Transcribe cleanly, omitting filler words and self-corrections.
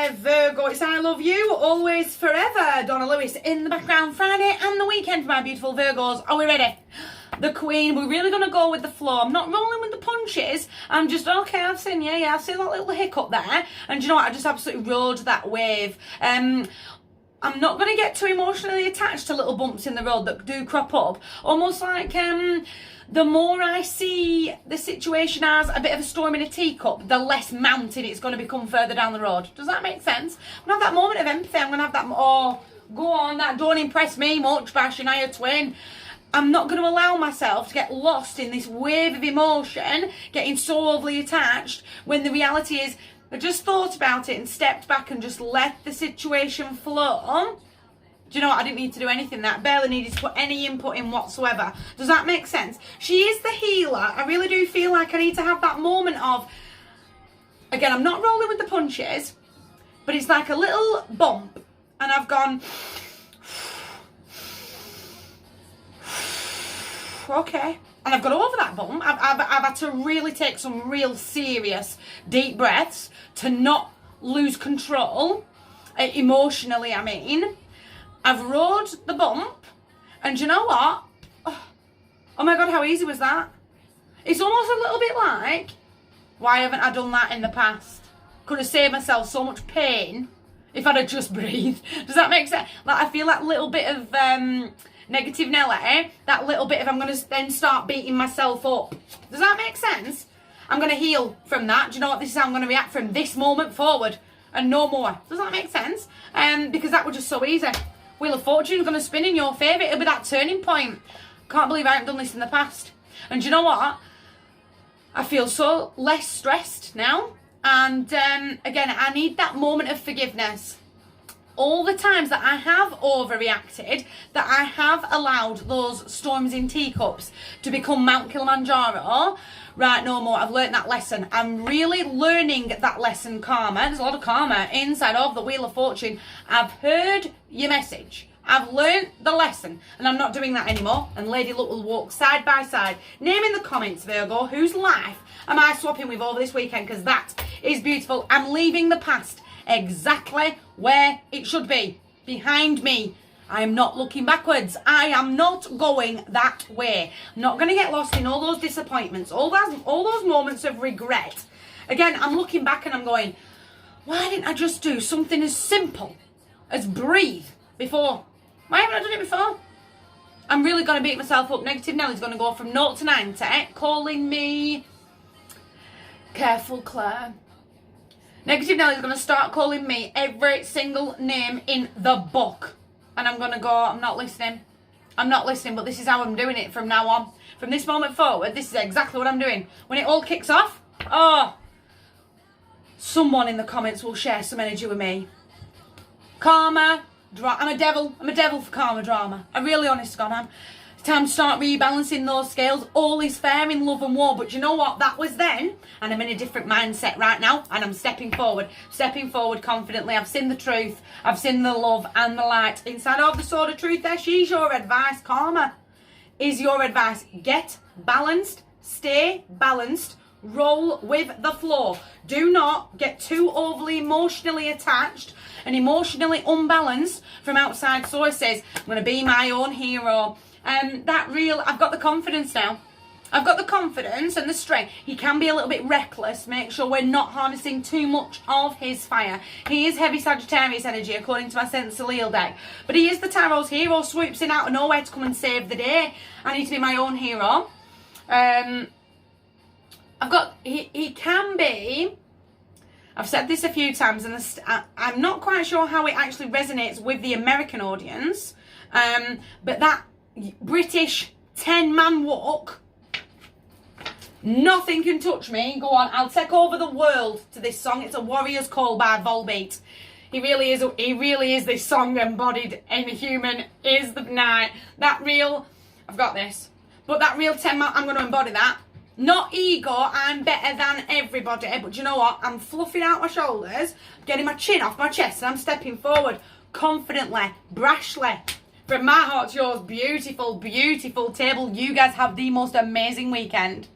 Friday, Virgo. It's I love you, always, forever. Donna Lewis in the background. Friday and the weekend for my beautiful Virgos. Are we ready? The Queen. We're really going to go with the flow. I'm not rolling with the punches. I'm just, okay, I've seen, yeah, I've seen that little hiccup there. And do you know what? I just absolutely rode that wave. I'm not going to get too emotionally attached to little bumps in the road that do crop up. Almost like the more I see the situation as a bit of a storm in a teacup, the less mountain it's going to become further down the road. Does that make sense? I'm going to have that moment of empathy. I'm going to have that, oh, go on, that don't impress me much, bashing Shania Twin. I'm not going to allow myself to get lost in this wave of emotion, getting so overly attached, when the reality is, I just thought about it and stepped back and just let the situation flow. Do you know what? I didn't need to do anything that. Barely needed to put any input in whatsoever. Does that make sense? She is the healer. I really do feel like I need to have that moment of, again, I'm not rolling with the punches, but it's like a little bump. And I've gone, okay. And I've got over that bump. I've had to really take some real serious deep breaths to not lose control, emotionally, I mean. I've rode the bump, and do you know what? Oh my God, how easy was that? It's almost a little bit like, why haven't I done that in the past? Could have saved myself so much pain if I'd have just breathed. Does that make sense? Like, I feel that little bit of negative Nelly, that little bit of I'm going to then start beating myself up. Does that make sense? I'm going to heal from that. Do you know what? This is how I'm going to react from this moment forward and no more. Does that make sense? Because that was just so easy. Wheel of Fortune is going to spin in your favour. It'll be that turning point. Can't believe I haven't done this in the past. And do you know what? I feel so less stressed now. And again, I need that moment of forgiveness. All the times that I have overreacted, that I have allowed those storms in teacups to become Mount Kilimanjaro, right, no more. I've learnt that lesson. I'm really learning that lesson, karma. There's a lot of karma inside of the Wheel of Fortune. I've heard your message. I've learnt the lesson, and I'm not doing that anymore. And Lady Luck will walk side by side. Name in the comments, Virgo, whose life am I swapping with over this weekend? Because that is beautiful. I'm leaving the past exactly where it should be, behind me. I am not looking backwards. I am not going that way. I'm not going to get lost in all those disappointments, all those moments of regret. Again, I'm looking back and I'm going, why didn't I just do something as simple as breathe before? Why haven't I done it before? I'm really going to beat myself up. Negative Nelly's going to go from 0 to 90, calling me, careful Claire. Negative Nelly's going to start calling me every single name in the book. And I'm going to go, I'm not listening. I'm not listening, but this is how I'm doing it from now on. From this moment forward, this is exactly what I'm doing. When it all kicks off, oh, someone in the comments will share some energy with me. Karma, I'm a devil. I'm a devil for karma drama. I really, honest to God, am. It's time to start rebalancing those scales. All is fair in love and war. But you know what? That was then. And I'm in a different mindset right now. And I'm stepping forward confidently. I've seen the truth. I've seen the love and the light. Inside of the sword of truth there, she's your advice. Karma is your advice. Get balanced. Stay balanced. Roll with the flow. Do not get too overly emotionally attached and emotionally unbalanced from outside sources. I'm going to be my own hero. I've got the confidence now. I've got the confidence and the strength. He can be a little bit reckless. Make sure we're not harnessing too much of his fire. He is heavy Sagittarius energy, according to my Sense Salil deck. But he is the Tarot's hero, swoops in out of nowhere to come and save the day. I need to be my own hero. He can be, I've said this a few times, and I'm not quite sure how it actually resonates with the American audience, but that British 10-man walk, nothing can touch me. Go on, I'll take over the world to this song. It's a Warrior's Call by Volbeat. He really is this song embodied in a human is the night. That real, I've got this, but that real 10-man, I'm going to embody that. Not ego, I'm better than everybody, but you know what? I'm fluffing out my shoulders, getting my chin off my chest, and I'm stepping forward confidently, brashly. From my heart to yours, beautiful, beautiful table. You guys have the most amazing weekend.